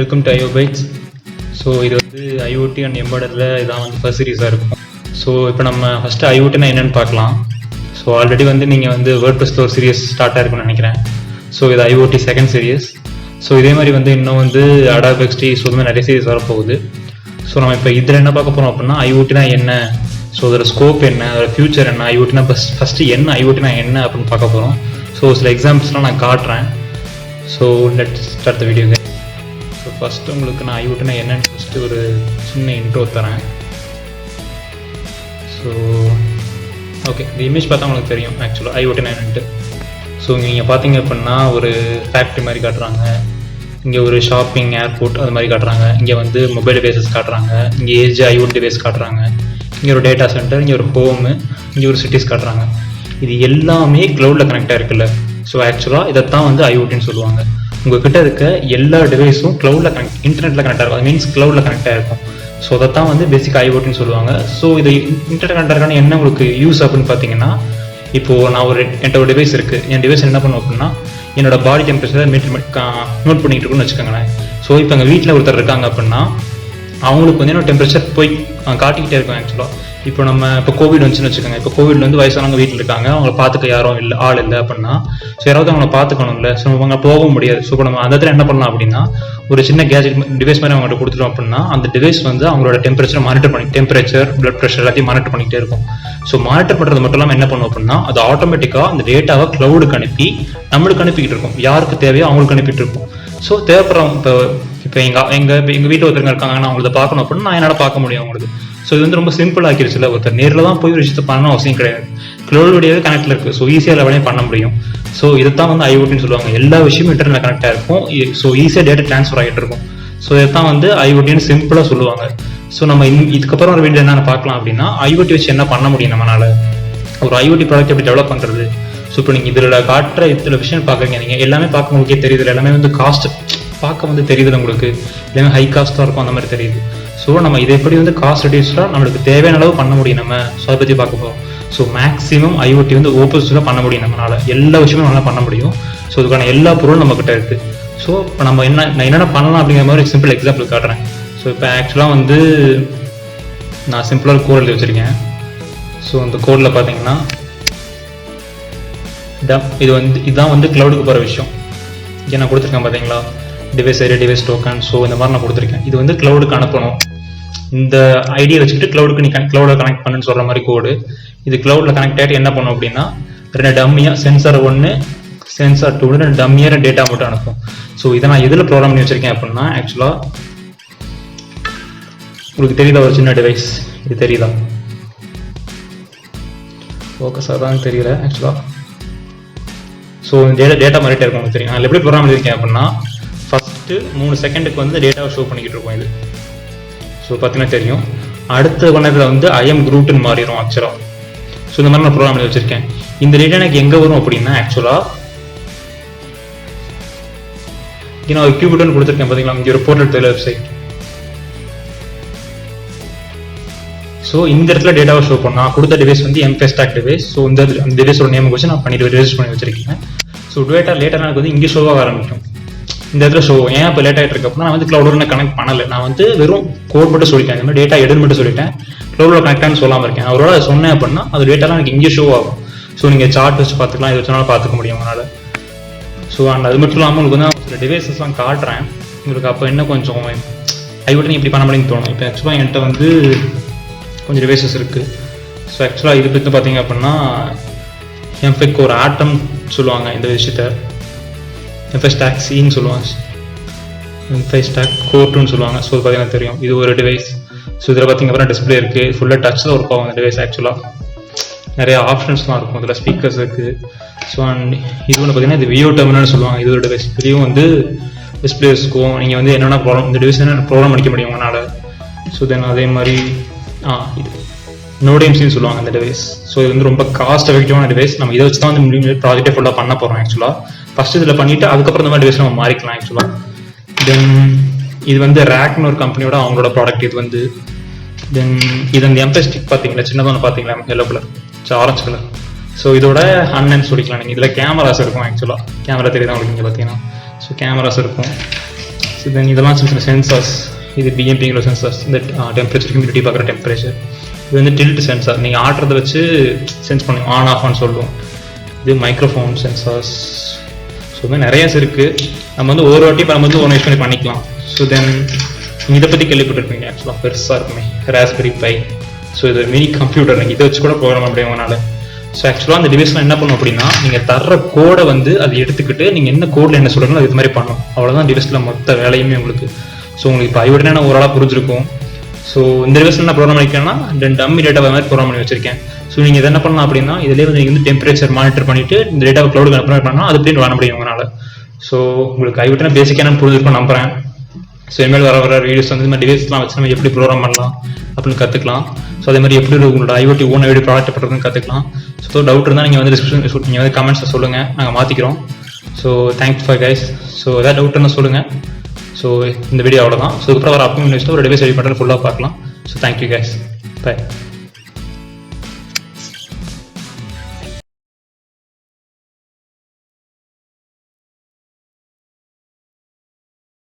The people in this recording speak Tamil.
Welcome to Iobytes. ஸோ இது வந்து IoT அண்ட் எம்பெடடில் இதான் வந்து ஃபர்ஸ்ட் சீரீஸாக இருக்கும். ஸோ இப்போ நம்ம ஃபஸ்ட்டு IoTனா என்னென்னு பார்க்கலாம். ஸோ ஆல்ரெடி வந்து நீங்கள் வந்து வேர்ட்ப்ரெஸ்ல ஒரு சீரியஸ் ஸ்டார்ட் ஆகிருக்குன்னு நினைக்கிறேன். ஸோ இது IoT செகண்ட் சீரியஸ். ஸோ இதே மாதிரி வந்து இன்னும் வந்து Iobytes ஸோ இது மாதிரி நிறைய சீரியஸ் வரப்போகுது. ஸோ நம்ம இப்போ இதில் என்ன பார்க்க போகிறோம் அப்படின்னா IoTனா என்ன, ஸோ அதோட ஸ்கோப் என்ன, அதோட ஃபியூச்சர் என்ன, IoTனா ஃபஸ்ட்டு என்ன IoTனா என்ன அப்படின்னு பார்க்க போகிறோம். ஸோ சில எக்ஸாம்பிள்ஸ்லாம் நான் காட்டுறேன். So let's start the video. So first உங்களுக்கு நான் IoTனா என்னன்னு ஃபஸ்ட்டு ஒரு சின்ன இன்ட்ரோ தரேன். ஸோ ஓகே, இந்த இமேஜ் பார்த்தா உங்களுக்கு தெரியும் ஆக்சுவலாக IoTனா என்னன்ட்டு. ஸோ நீங்கள் பார்த்தீங்க அப்படின்னா ஒரு ஃபேக்ட்ரி மாதிரி காட்டுறாங்க, இங்கே ஒரு ஷாப்பிங் ஏர்போர்ட் அது மாதிரி காட்டுறாங்க, இங்கே வந்து மொபைல் டிவைசஸ் காட்டுறாங்க, இங்கே ஏஜ் IoT டிவைஸ் காட்டுறாங்க, இங்கே ஒரு டேட்டா சென்டர், இங்கே ஒரு ஹோமு, இங்கே ஒரு சிட்டிஸ் காட்டுறாங்க. இது எல்லாமே க்ளவுடில் கனெக்டாக இருக்குல்ல. ஸோ ஆக்சுவலாக இதைத்தான் வந்து IoTன்னு சொல்லுவாங்க. உங்ககிட்ட இருக்க எல்லா டிவைஸும் க்ளவுடில் இன்டர்நெட்டில் கனெக்டாக இருக்கும். அது மீன்ஸ் க்ளவுடில் கனெக்டாக இருக்கும். ஸோ அதைத்தான் வந்து பேசிக் IoTன்னு சொல்லுவாங்க. ஸோ இது இன்டர்நெட் கனெக்டாக இருக்கான என்ன உங்களுக்கு யூஸ் அப்படின்னு பார்த்தீங்கன்னா, இப்போது நான் என்கிட்ட ஒரு டிவைஸ் இருக்குது. என் டிவைஸ் என்ன பண்ணுவோம் அப்படின்னா என்னோட பாடி டெம்பரேச்சரை நோட் பண்ணிட்டு இருக்குன்னு வச்சுக்கோங்களேன். ஸோ இப்போ எங்கள் வீட்டில் ஒருத்தர் இருக்காங்க அப்படின்னா அவங்களுக்கு வந்து என்னோட டெம்பரேச்சர் போய் காட்டிக்கிட்டே இருக்கும். ஆக்சுவலாக இப்போ கோவிட் வந்துச்சுன்னு வச்சுக்கோங்க. இப்போ கோவிட்ல வந்து வயசானவங்க வீட்டில் இருக்காங்க, அவங்கள பார்த்துக்க யாரும் இல்லை, ஆள் இல்லை அப்படின்னா ஸோ யாராவது அவங்கள பார்த்துக்கணும்ல. ஸோ அவங்க போகவும் முடியாது. ஸோ இப்போ நம்ம அந்த இடத்துல என்ன பண்ணலாம் அப்படின்னா ஒரு சின்ன கேஜெட் டிவைஸ் மாதிரி அவங்கள்ட்ட கொடுத்துட்டோம் அப்படின்னா அந்த டிவைஸ் வந்து அவங்களோட டெம்பரேச்சர் மானிட்டர் பண்ணி டெம்பரேச்சர் பிளட் ப்ரெஷர் எல்லாத்தையும் மானிட்டர் பண்ணிக்கிட்டே இருக்கும். ஸோ மானிட்டர் பண்ணுறது மட்டும் இல்லாமல் என்ன பண்ணுவோம் அப்படின்னா அது ஆட்டோமேட்டிக்காக அந்த டேட்டாவை க்ளவுடுக்கு அனுப்பி நம்மளுக்கு அனுப்பிக்கிட்டு இருக்கும். யாருக்கு தேவையோ அவங்களுக்கு அனுப்பிட்டு இருக்கும். ஸோ தேவைப்படுறவங்க இப்போ எங்கள் வீட்டில் ஒருத்தருங்க இருக்காங்கன்னா அவங்கள பார்க்கணும் அப்படின்னா நான் என்னால் பார்க்க முடியும் அவங்களுக்கு. ஸோ இது வந்து ரொம்ப சிம்பிள் ஆக்கிடுச்சுல. ஒருத்தர் நேரில் தான் போய் ஒரு விஷயத்தை பண்ணணும் அவசியம் கிடையாது. க்ளவுடோடையவே கனெக்டில் இருக்குது. ஸோ ஈஸியாக லெவலையும் பண்ண முடியும். ஸோ இதைத்தான் வந்து IoTன்னு சொல்லுவாங்க. எல்லா விஷயமும் இன்டர்நெட் கனெக்டாக இருக்கும். ஸோ ஈஸியாக டேட்டா ட்ரான்ஸ்ஃபர் ஆகிட்டு இருக்கும். ஸோ இதைத்தான் வந்து IoTன்னு சிம்பிளாக சொல்லுவாங்க. ஸோ நம்ம இதுக்கப்புறம் ஒரு வீடியோ என்னென்ன பார்க்கலாம் அப்படின்னா IoT வச்சு என்ன பண்ண முடியும் நம்மளால, ஒரு IoT ப்ராடக்ட் எப்படி டெவலப் பண்ணுறது. ஸோ இப்போ நீங்கள் இதில் காட்டுற இதில் விஷயம் பார்க்குறீங்க, நீங்கள் எல்லாமே பார்க்க உங்களுக்கே தெரியுது. எல்லாமே வந்து காஸ்ட் பார்க்க வந்து தெரியுது உங்களுக்கு, எல்லாமே ஹை காஸ்ட்டாக இருக்கும் அந்த மாதிரி தெரியுது. ஸோ நம்ம இதை எப்படி வந்து காஸ்ட் ரெடியூஸ்டாக நம்மளுக்கு தேவையான அளவு பண்ண முடியும் நம்ம. ஸோ அதை பற்றி பார்க்க போகிறோம். ஸோ மேக்ஸிமம் IoT வந்து ஓப்போசிட்டாக பண்ண முடியும் நம்மளால். எல்லா விஷயமும் நல்லா பண்ண முடியும். ஸோ இதுக்கான எல்லா பொருளும் நம்மக்கிட்ட இருக்குது. ஸோ இப்போ நம்ம நான் என்னென்ன பண்ணலாம் அப்படிங்கிற மாதிரி சிம்பிள் எக்ஸாம்பிள் காட்டுறேன். ஸோ இப்போ ஆக்சுவலாக வந்து நான் சிம்பிளாக கோட் எழுதி வச்சுருக்கேன். ஸோ அந்த கோடில் பார்த்தீங்கன்னா இதுதான் வந்து க்ளவுடுக்கு போகிற விஷயம். இங்கே நான் கொடுத்துருக்கேன் பார்த்தீங்களா, device area, device token. So இந்த மாதிரி நான் கொடுத்துருக்கேன். இது வந்து க்ளவுடுக்கு அனுப்பணும். இந்த ஐடியா வச்சுக்கிட்டு க்ளவுடுக்கு நீ க்ளவுடில் கனெக்ட் பண்ணுன்னு சொல்கிற மாதிரி கோடு. இது க்ளவுடில் கனெக்ட் ஆகிட்டு என்ன பண்ணும் அப்படின்னா 2 டம்மியாக சென்சார் 1 சென்சார் 2 2 டம்மியாக டேட்டா மட்டும் அனுப்பும். ஸோ இதை நான் எதில் ப்ரோக்ராம் பண்ணி வச்சுருக்கேன் அப்படின்னா ஆக்சுவலாக உங்களுக்கு தெரியுதா ஒரு சின்ன டிவைஸ், இது தெரியுதா, ஃபோக்கஸாக தான் தெரியல ஆக்சுவலாக. ஸோ டேட்டா மாதிரிட்டே இருக்கும் உங்களுக்கு தெரியும். நான் எப்படி ப்ரோக்ராம் எழுதியிருக்கேன் அப்படின்னா ஃபஸ்ட்டு 3 செகண்டுக்கு வந்து டேட்டாவை ஷோ பண்ணிக்கிட்டு இருக்கோம் இது. ஸோ பார்த்தீங்கன்னா தெரியும். அடுத்த கொண்டதில் வந்து IM குரூட்டுன்னு மாறிடும் ஆக்சுவலாக. ஸோ இந்த மாதிரி நான் ப்ரோக்ராம் எழுதி வச்சுருக்கேன். இந்த டேட்டா எனக்கு எங்கே வரும் அப்படின்னா ஆக்சுவலாக இங்கே நான் ஒரு கியூபிட்னு கொடுத்துருக்கேன் பார்த்தீங்களா, இங்கே ஒரு போர்ட்டல் தெரியல வெப்சைட். ஸோ இந்த இடத்துல டேட்டாவை ஷோ பண்ணால் கொடுத்த டிவைஸ் வந்து எம்ஃபெஸ்டாக் டிவைஸ். ஸோ அந்த டிவைஸோட நேமுக்கு வச்சு நான் ரெஜிஸ்டர் பண்ணி வச்சிருக்கேன். ஸோ லேட்டராக எனக்கு வந்து இங்கே ஷோவாக ஆரம்பிக்கும். இந்த இடத்துல ஷோ ஏன் இப்போ லேட் ஆகிட்டு இருக்கு அப்படின்னா நான் வந்து க்ளவுடோட கனெக்ட் பண்ணலை. நான் வந்து வெறும் கோட் மட்டும் சொல்லிட்டேன், இந்த மாதிரி டேட்டா எடுன்னு மட்டும் சொல்லிட்டேன், க்ளவுடோட கனெக்டானு சொல்லாமல் இருக்கேன். அவரோட அதை சொன்னேன் அப்படின்னா அது டேட்டாலாம் எனக்கு இங்கே ஷோ ஆகும். ஸோ நீங்கள் சார்ட் வச்சு பார்த்துக்கலாம், இது வச்சனாலும் பார்த்துக்க முடியும் உங்களால். ஸோ அண்ட் அது மட்டும் இல்லாமல் உங்களுக்கு வந்து சில டிவைசஸ்லாம் காட்டுறேன் உங்களுக்கு. அப்போ என்ன கொஞ்சம் IoT இப்படி பண்ண முடியும்னு தோணும். இப்போ ஆக்சுவலாக என்கிட்ட வந்து கொஞ்சம் டிவைசஸ் இருக்குது. ஸோ ஆக்சுவலாக இது பற்றி பார்த்தீங்க அப்படின்னா எம்ஃபெக் ஒரு ஆட்டம் சொல்லுவாங்க இந்த விஷயத்த, எம்ஃபெஸ்டாக் சின்னு சொல்லுவாங்க, எம்ஃபெஸ்டாக் கோர்ட்டுன்னு சொல்லுவாங்க. ஸோ பார்த்தீங்கன்னா தெரியும் இது ஒரு டிவைஸ். ஸோ இதில் பார்த்தீங்க அப்படின்னா டிஸ்பிளே இருக்குது, ஃபுல்லாக டச்சில் ஒர்க் ஆகும் அந்த டிவைஸ். ஆக்சுவலாக நிறைய ஆப்ஷன்ஸ்லாம் இருக்கும், இதில் ஸ்பீக்கர்ஸ் இருக்குது. ஸோ அண்ட் இது ஒன்று பார்த்தீங்கன்னா இது வியோ டெர்மினல்னு சொல்லுவாங்க. இது ஒரு டிவைஸ். இதுலேயும் வந்து டிஸ்பிளே இருக்கும். நீங்கள் வந்து என்னென்ன ப்ராப்ளம் இந்த டிவைஸ் என்ன ப்ராப்ளம் அடிக்க முடியும் உங்களால். ஸோ தென் அதே மாதிரி இது நோடேம்ஸ்ன்னு சொல்லுவாங்க அந்த டிவைஸ். ஸோ இது வந்து ரொம்ப காஸ்ட் எஃபெக்டிவான டிவைஸ். நம்ம இதை வச்சு தான் வந்து ப்ராஜெக்டே ஃபுல்லாக பண்ண போகிறோம் ஆக்சுவலாக. ஃபஸ்ட்டு இதில் பண்ணிவிட்டு அதுக்கப்புறம் இந்த மாதிரி டிவைஸ் நம்ம மாறிக்கலாம் ஆக்சுவலாக. தென் இது வந்து ரேக்னு ஒரு கம்பெனியோட அவங்களோட ப்ராடக்ட் இது வந்து. தென் இது அந்த எம்ஃபெஸ்டிக் பார்த்தீங்களா, சின்னதாக பார்த்தீங்களா, yellow colour orange colour. So இதோட அண்ணன் சொல்லிக்கலாம் நீங்கள். இதில் கேமராஸ் இருக்கும் ஆக்சுவலாக. கேமரா தெரியுதா உங்களுக்கு இங்கே பார்த்தீங்கன்னா. ஸோ கேமராஸ் இருக்கும். ஸோ தென் இதெல்லாம் சின்ன சின்ன சென்சார்ஸ். இது பிஎம்பிங்கிற சென்சார்ஸ், இந்த டெம்பரேச்சர் ஹியூமிடிட்டி பார்க்குற டெம்பரேச்சர். இது வந்து டில்ட் சென்சார், நீங்கள் ஆடுறத வச்சு சென்ஸ் பண்ணுங்க, ஆன் ஆஃப்னு சொல்லுவோம். இது மைக்ரோஃபோன் சென்சார்ஸ். ஸோ இது நிறைய இருக்குது. நம்ம வந்து ஒரு வாட்டி நம்ம வந்து ஒன்று யூஸ் பண்ணி பண்ணிக்கலாம். ஸோ தென் இதை பற்றி கேள்விப்பட்டிருப்பீங்க, ஆக்சுவலாக பெருசாக இருக்குமே ராஸ்பெரி பை. ஸோ இது மினி கம்ப்யூட்டர், நீங்கள் இதை வச்சு கூட ப்ரோக்ராம் பண்ண முடியும்னால. ஸோ ஆக்சுவலாக அந்த டிவைஸ்லாம் என்ன பண்ணும் அப்படின்னா, நீங்கள் தர்ற கோடை வந்து அதை எடுத்துக்கிட்டு நீங்கள் என்ன கோடில் என்ன சொல்கிறீங்களோ அது மாதிரி பண்ணும். அவ்வளோதான் டிவைஸில் மொத்த வேலையுமே உங்களுக்கு. ஸோ உங்களுக்கு இப்போ IoT நான் ஓரளவு புரிஞ்சிருக்கும். ஸோ இந்த டிவைஸில் என்ன ப்ரோக்ராம் பண்ணியிருக்கேன்னா, டம்மி டேட்டா மாதிரி ப்ரோக்ராம் பண்ணி வச்சிருக்கேன். ஸோ நீங்கள் இதை என்ன பண்ணலாம் அப்படின்னா, இதிலே வந்து நீங்கள் வந்து டெம்பரேச்சர் மானிட்டர் பண்ணிட்டு இந்த டேட்டாவை க்ளவுடுக்கு அனுப்புனா அது எப்படி வர முடியும் உங்களால். ஸோ உங்களுக்கு IoT பேசிக்காக நான் புரிஞ்சிருக்கும் நம்புறேன். ஸோ இனிமேல் வர வீடியோஸ் வந்து இந்த மாதிரி டிவைஸ்லாம் வச்சு நம்ம எப்படி ப்ரோக்ராம் பண்ணலாம் அப்படின்னு கற்றுக்கலாம். ஸோ அதே மாதிரி எப்படி உங்களோட IoT ஓன் எப்படி ப்ராடக்ட் பண்ணுறதுன்னு கற்றுக்கலாம். ஸோ டவுட் இருந்தால் நீங்கள் வந்து டிஸ்கிரிப்ஷன் நீங்கள் வந்து கமெண்ட்ஸை சொல்லுங்கள், நாங்கள் மாற்றிக்கிறோம். So thanks for guys. So ஏதாவது டவுட் இருந்தால் சொல்லுங்கள். ஸோ இந்த வீடியோ அவ்வளோதான். ஸோ இதுக்கப்புறம் வர அப்கமிங் நியூஸில் ஒரு டிவைஸ் ரெடி பண்ணுறது ஃபுல்லாக பார்க்கலாம். So thank you guys, by.